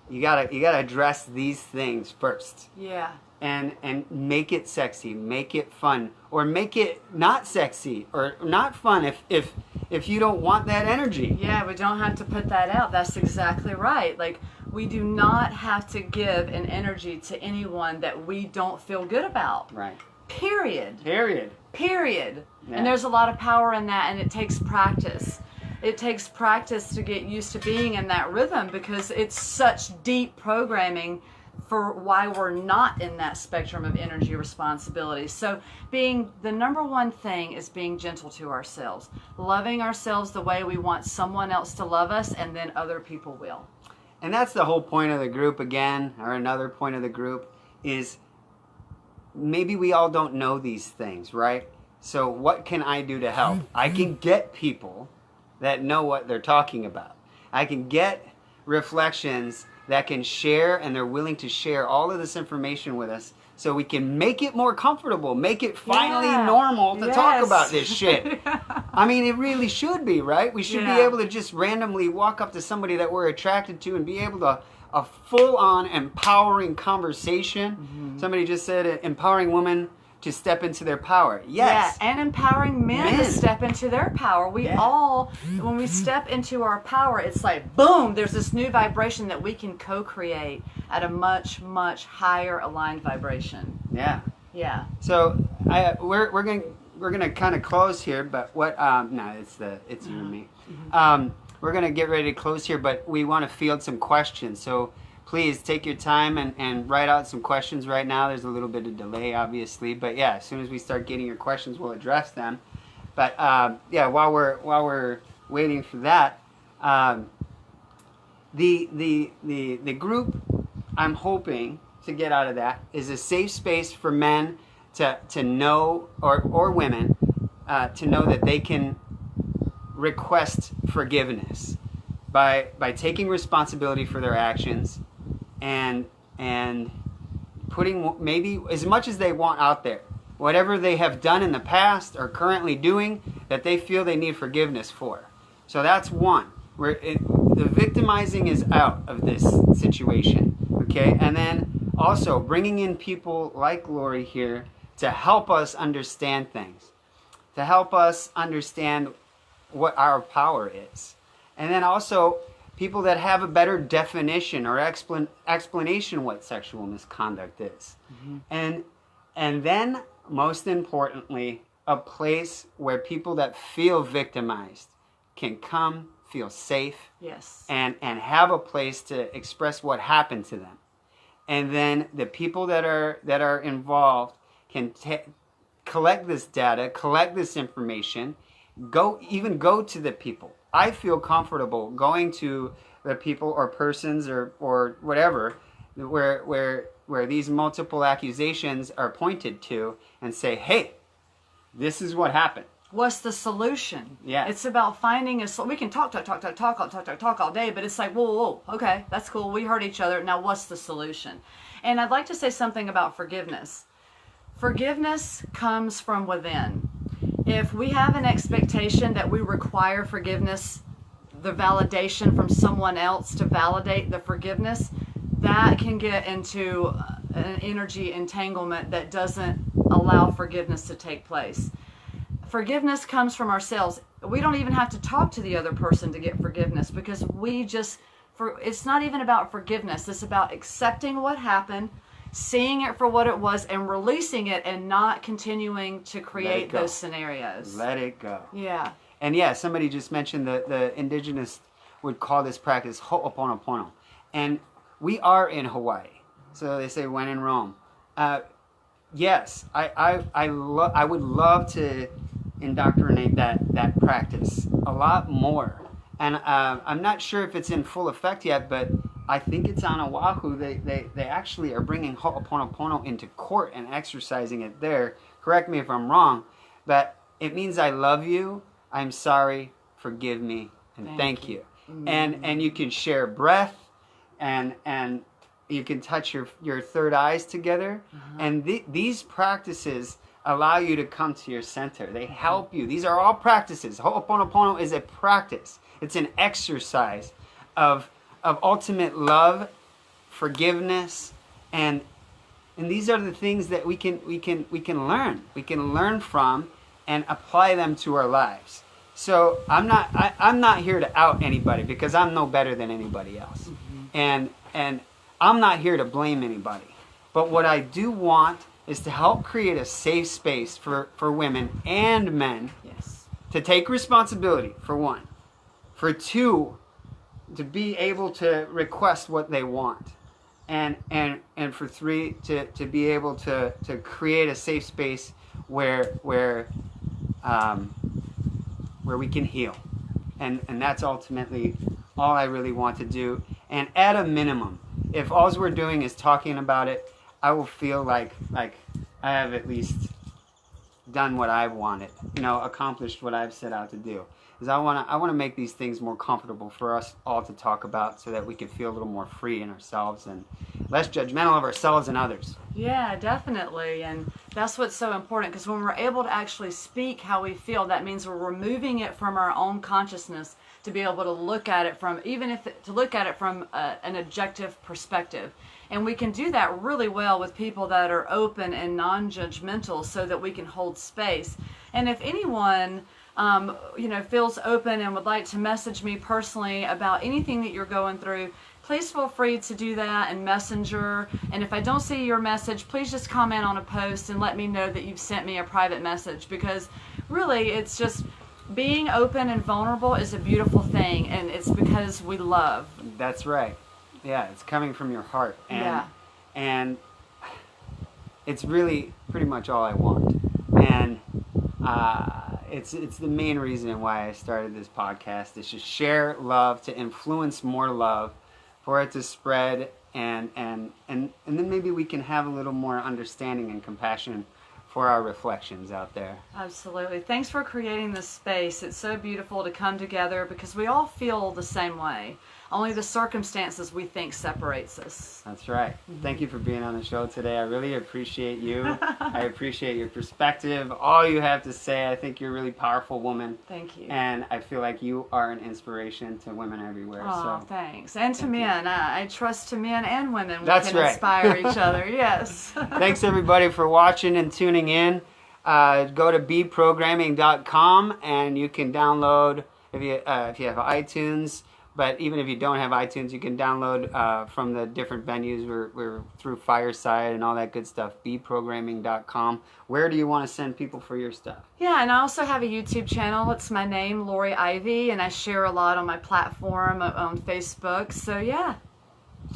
you gotta address these things first. Yeah. And make it sexy, make it fun, or make it not sexy or not fun if you don't want that energy. Yeah, we don't have to put that out. That's exactly right. Like, we do not have to give an energy to anyone that we don't feel good about. Right. Period. Yeah. And there's a lot of power in that, and it takes practice. It takes practice to get used to being in that rhythm, because it's such deep programming for why we're not in that spectrum of energy responsibility. So the number one thing is being gentle to ourselves, loving ourselves the way we want someone else to love us, and then other people will. And that's the whole point of the group again, or another point of the group is maybe we all don't know these things, right? So what can I do to help? I can get people that know what they're talking about. I can get reflections that can share, and they're willing to share all of this information with us, so we can make it more comfortable, make it finally normal to talk about this shit. I mean, it really should be, right? We should be able to just randomly walk up to somebody that we're attracted to and be able to a full-on empowering conversation. Mm-hmm. Somebody just said empowering women to step into their power. Yes. Yeah, and empowering men to step into their power. We all, when we step into our power, it's like, boom, there's this new vibration that we can co-create at a much, much higher aligned vibration. Yeah. Yeah. So we're gonna kind of close here, but what? No, it's you and me. We're gonna get ready to close here, but we want to field some questions. So please take your time and write out some questions right now. There's a little bit of delay, obviously, but yeah, as soon as we start getting your questions, we'll address them. But while we're waiting for that, the group I'm hoping to get out of that is a safe space for men to know, or women to know that they can request forgiveness by taking responsibility for their actions, and putting maybe as much as they want out there, whatever they have done in the past or currently doing that they feel they need forgiveness for. So that's one. The victimizing is out of this situation, okay? And then also bringing in people like Lori here to help us understand things, to help us understand what our power is. And then also people that have a better definition or explanation what sexual misconduct is. Mm-hmm. And then, most importantly, a place where people that feel victimized can come, feel safe, and have a place to express what happened to them. And then the people that are involved can collect this data, collect this information, go to the people. I feel comfortable going to the people or persons or whatever where these multiple accusations are pointed to, and say, hey, this is what happened. What's the solution? Yeah. It's about finding we can talk all day, but it's like, whoa, okay, that's cool. We heard each other. Now what's the solution? And I'd like to say something about forgiveness. Forgiveness comes from within. If we have an expectation that we require forgiveness, the validation from someone else to validate the forgiveness, that can get into an energy entanglement that doesn't allow forgiveness to take place. Forgiveness comes from ourselves. We don't even have to talk to the other person to get forgiveness, because it's not even about forgiveness. It's about accepting what happened, seeing it for what it was, and releasing it, and not continuing to create those scenarios. Let it go. Yeah. And yeah, somebody just mentioned the indigenous would call this practice ho'oponopono. And we are in Hawaii. So they say when in Rome. Yes, I would love to indoctrinate that practice a lot more. And I'm not sure if it's in full effect yet, but I think it's on Oahu. They actually are bringing Ho'oponopono into court and exercising it there. Correct me if I'm wrong, but it means I love you, I'm sorry, forgive me, and thank you. And you can share breath, and you can touch your third eyes together. And these practices allow you to come to your center. They help you. These are all practices. Ho'oponopono is a practice. It's an exercise of ultimate love, forgiveness, and these are the things that we can learn. We can learn from and apply them to our lives. So I'm not here to out anybody, because I'm no better than anybody else. And I'm not here to blame anybody. But what I do want is to help create a safe space for women and men. Yes. To take responsibility, for one. For two, to be able to request what they want. And for three, to be able to create a safe space where we can heal. And that's ultimately all I really want to do. And at a minimum, if all we're doing is talking about it, I will feel like I have at least done what I've wanted, accomplished what I've set out to do. Is I want to make these things more comfortable for us all to talk about, so that we can feel a little more free in ourselves and less judgmental of ourselves and others. Yeah, definitely. And that's what's so important, because when we're able to actually speak how we feel, that means we're removing it from our own consciousness to be able to look at it from, an objective perspective. And we can do that really well with people that are open and non-judgmental, so that we can hold space. And if anyone feels open and would like to message me personally about anything that you're going through, please feel free to do that in Messenger. And if I don't see your message, please just comment on a post and let me know that you've sent me a private message, because really it's just being open and vulnerable is a beautiful thing, and it's because we love. That's right. Yeah, it's coming from your heart. And it's really pretty much all I want. And it's the main reason why I started this podcast, is to share love, to influence more love, for it to spread, and then maybe we can have a little more understanding and compassion for our reflections out there. Absolutely. Thanks for creating this space. It's so beautiful to come together, because we all feel the same way. Only the circumstances we think separates us. That's right. Thank you for being on the show today. I really appreciate you. I appreciate your perspective, all you have to say. I think you're a really powerful woman. Thank you. And I feel like you are an inspiration to women everywhere. Oh, so thanks. And to men. I trust to men and women. That's we can right. Inspire each other. Yes. Thanks everybody for watching and tuning in. Go to beprogramming.com, and you can download, if you have iTunes. But even if you don't have iTunes, you can download from the different venues. We're through Fireside and all that good stuff. beprogramming.com. Where do you want to send people for your stuff? Yeah, and I also have a YouTube channel. It's my name, Lori Ivy, and I share a lot on my platform on Facebook. So yeah,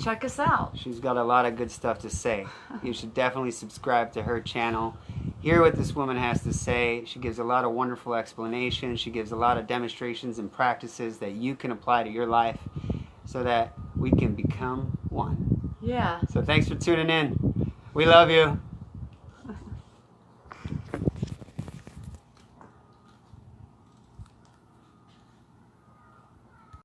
check us out. She's got a lot of good stuff to say. You should definitely subscribe to her channel. Hear what this woman has to say. She gives a lot of wonderful explanations. She gives a lot of demonstrations and practices that you can apply to your life, so that we can become one. Yeah. So thanks for tuning in. We love you.